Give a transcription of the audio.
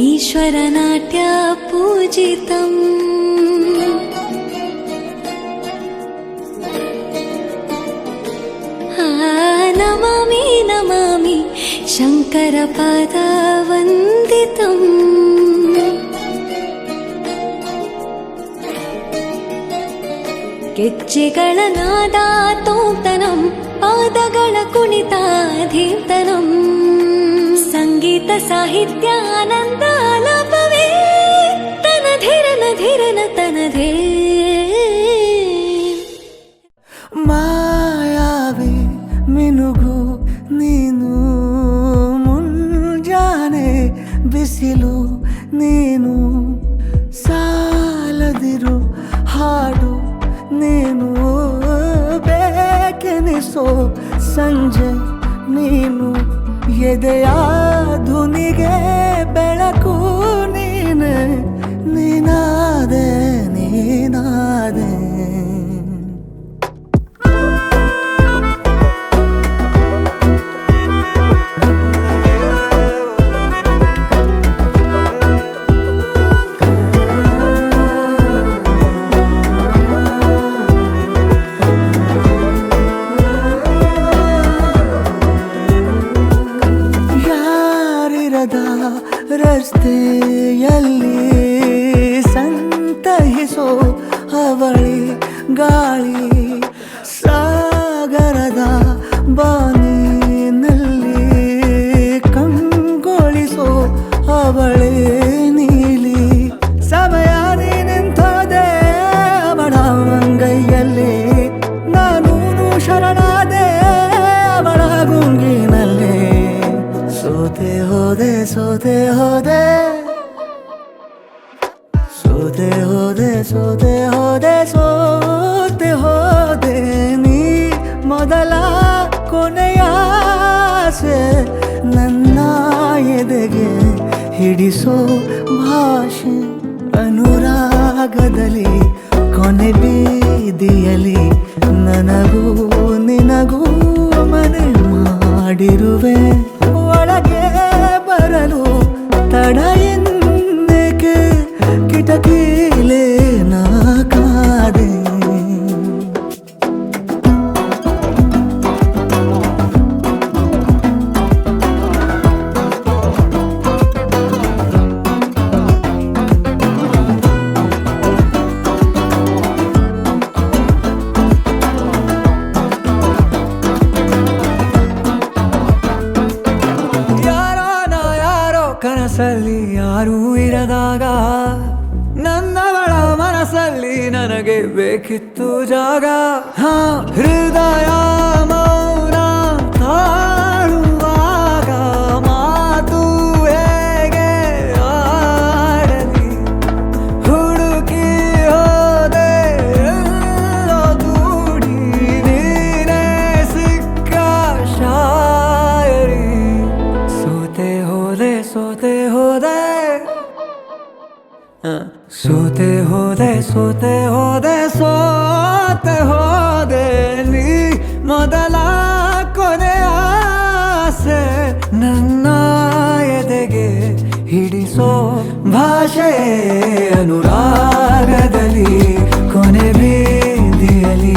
ईश्वरनाट्य पूजितम् नमामि नमामि शङ्करपादवन्दितम् ಗೆಜ್ಜೆಗಳ ನಾದ ತೋಂತನಂ ಪಾದಗಳ ಕುಣಿತಾಧೀರ್ತನಂ ಸಂಗೀತ ಸಾಹಿತ್ಯ ಆನಂದ ಆಲಾಪವೇ ತನಧಿರನ ಧಿರನ ತನಧೇ ಮಾಯಾವಿ ಮಿನುಗು ನೀನು ಮುಂಜಾನೆ ಬಿಸಿಲು ನೀನು ಸಾಲದಿರು ಹಾಡು ನೀನು ಬೇಕೆನಿಸೋ ಸಂಜೆ ನೀನು ಎದೆಯ ಧುನಿಗೆ ಬೆಳಕು ನೀನೆ ನೀನಾದೆ ನೀನಾದೆ ರಸ್ತೆಯಲ್ಲಿ ಸಂತಹಿಸೋ ಅವಳಿ ಗಾಳಿ ಸಾಗರದ ಬಾನಿನಲ್ಲಿ ಕಂಗೊಳಿಸೋ ಅವಳೆ ನೀಲಿ ಸಮಯ ನಿಂತೋದೆ ಅವಳ ಅಂಗೈಯಲ್ಲಿ ನಾನು ಶರಣಾದೆ ಅವಳ ಗುಂಗಿನಲ್ಲಿ ಸೋತೆ ಹೋದೆ ಸೋತೆ ಹೋದೆ ಸೋತೆ ಹೋದೆ ಸೋತೆ ಹೋದೆ ಸೋತೆ ಹೋದೆ ನೀ ಮೊದಲ ಕೊನೆಯ ಆಸೆ ನನ್ನ ಎದೆಗೆ ಹಿಡಿಸೋ ಭಾಷೆ ಅನುರಾಗದಲ್ಲಿ ಕೊನೆ ಬೀದಿಯಲ್ಲಿ ನನಗೂ ನಿನಗೂ ಮನೆ ಮಾಡಿರುವೆ ಒಳಗೆ ಬರಲು ತಡ ಎನ್ನಕ್ಕೆ ಕಿಟಕಿಲೇ ನಾ ಕಾದೆ ಕನಸಲ್ಲಿ ಯಾರೂ ಇರದಾಗ ನನ್ನವಳ ಮನಸ್ಸಲ್ಲಿ ನನಗೆ ಬೇಕಿತ್ತು ಜಾಗ ಹೃದಯ ಮೌನ ತಾಳುವಾಗ ಮಾತು ಹೇಗೆ ಆಡಲಿ ಹುಡುಕಿ ಹೋದೆ ಎಲ್ಲೋ ದೂಡಿ ನೀನೇ ಸಿಕ್ಕ ಶಾಯರಿ ಸೋತೆ ಹೋದೆ ಸೋತೆ ಹೋದೆ ಸೋತೆ ಹೋದೆ ಸೋತೆ ಹೋದೆ ಸೋತೆ ಹೋದೆ ನೀ ಮೊದಲ ಕೊನೆ ಆಸೆ ನನ್ನ ಎದೆಗೆ ಹಿಡಿಸೋ ಭಾಷೆ ಅನುರಾಗದಲ್ಲಿ ಕೊನೆ ಬೀದಿಯಲ್ಲಿ